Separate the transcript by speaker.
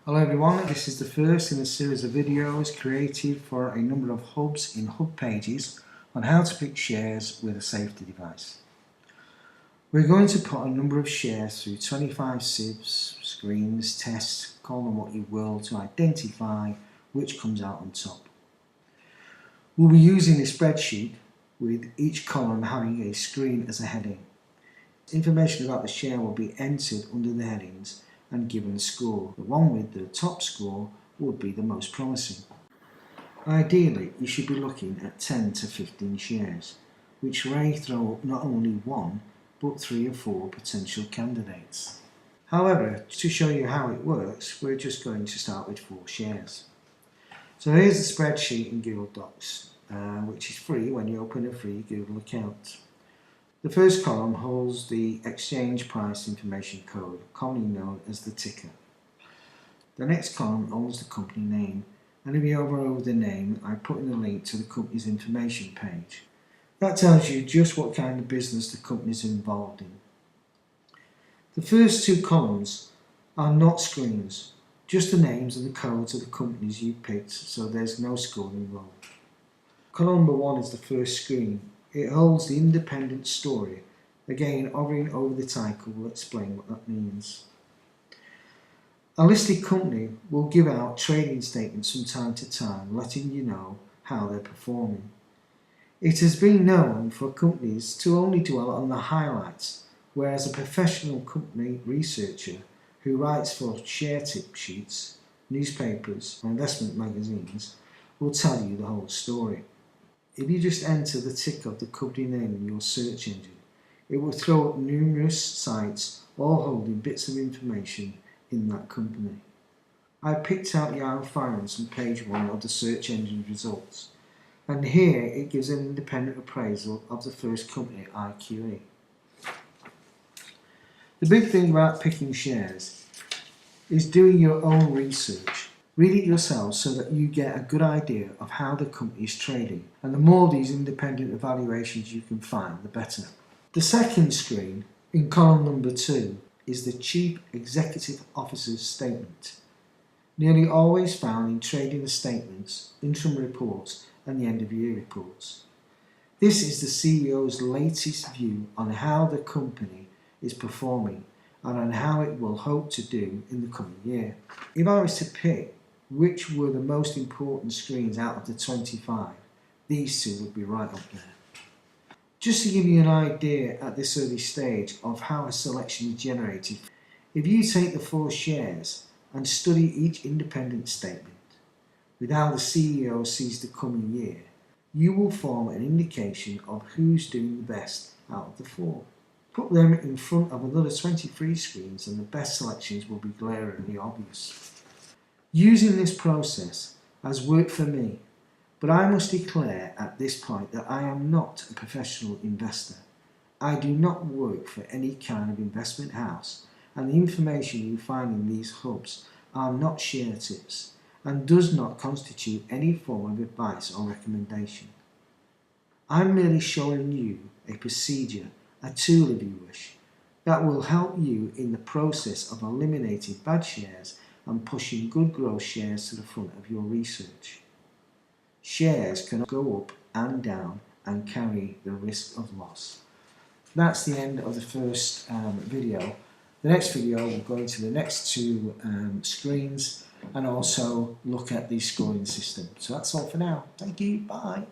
Speaker 1: Hello everyone, this is the first in a series of videos created for a number of hubs in hub pages on how to pick shares with a safety device. We're going to put a number of shares through 25 sieves, screens, tests, call them what you will, to identify which comes out on top. We'll be using a spreadsheet with each column having a screen as a heading. Information about the share will be entered under the headings and given a score. The one with the top score would be the most promising. Ideally, you should be looking at 10 to 15 shares, which may throw not only one, but 3 or 4 potential candidates. However, to show you how it works, we're just going to start with 4 shares. So here's the spreadsheet in Google Docs, which is free when you open a free Google account. The first column holds the exchange price information code, commonly known as the ticker. The next column holds the company name, and if you hover over the name, I put in a link to the company's information page. That tells you just what kind of business the company is involved in. The first 2 columns are not screens, just the names and the codes of the companies you picked, so there's no score involved. Column number 1 is the first screen. It holds the independent story. Again, hovering over the title will explain what that means. A listed company will give out trading statements from time to time, letting you know how they're performing. It has been known for companies to only dwell on the highlights, whereas a professional company researcher who writes for share tip sheets, newspapers, or investment magazines will tell you the whole story. If you just enter the tick of the company name in your search engine, it will throw up numerous sites all holding bits of information in that company. I picked out Yahoo Finance on page 1 of the search engine results, and here it gives an independent appraisal of the first company, IQE. The big thing about picking shares is doing your own research. Read it yourself so that you get a good idea of how the company is trading, and the more of these independent evaluations you can find, the better. The second screen, in column number 2, is the Chief Executive Officer's statement. Nearly always found in trading statements, interim reports and the end of year reports. This is the CEO's latest view on how the company is performing and on how it will hope to do in the coming year. If I was to pick which were the most important screens out of the 25, these 2 would be right up there. Just to give you an idea at this early stage of how a selection is generated, if you take the 4 shares and study each independent statement with how the CEO sees the coming year, you will form an indication of who's doing the best out of the 4. Put them in front of another 23 screens and the best selections will be glaringly obvious. Using this process has worked for me, but I must declare at this point that I am not a professional investor. I do not work for any kind of investment house, and the information you find in these hubs are not share tips and does not constitute any form of advice or recommendation. I'm merely showing you a procedure, a tool if you wish, that will help you in the process of eliminating bad shares and pushing good growth shares to the front of your research. Shares can go up and down and carry the risk of loss. That's the end of the first video. The next video will go into the next 2 screens and also look at the scoring system. So that's all for now. Thank you. Bye.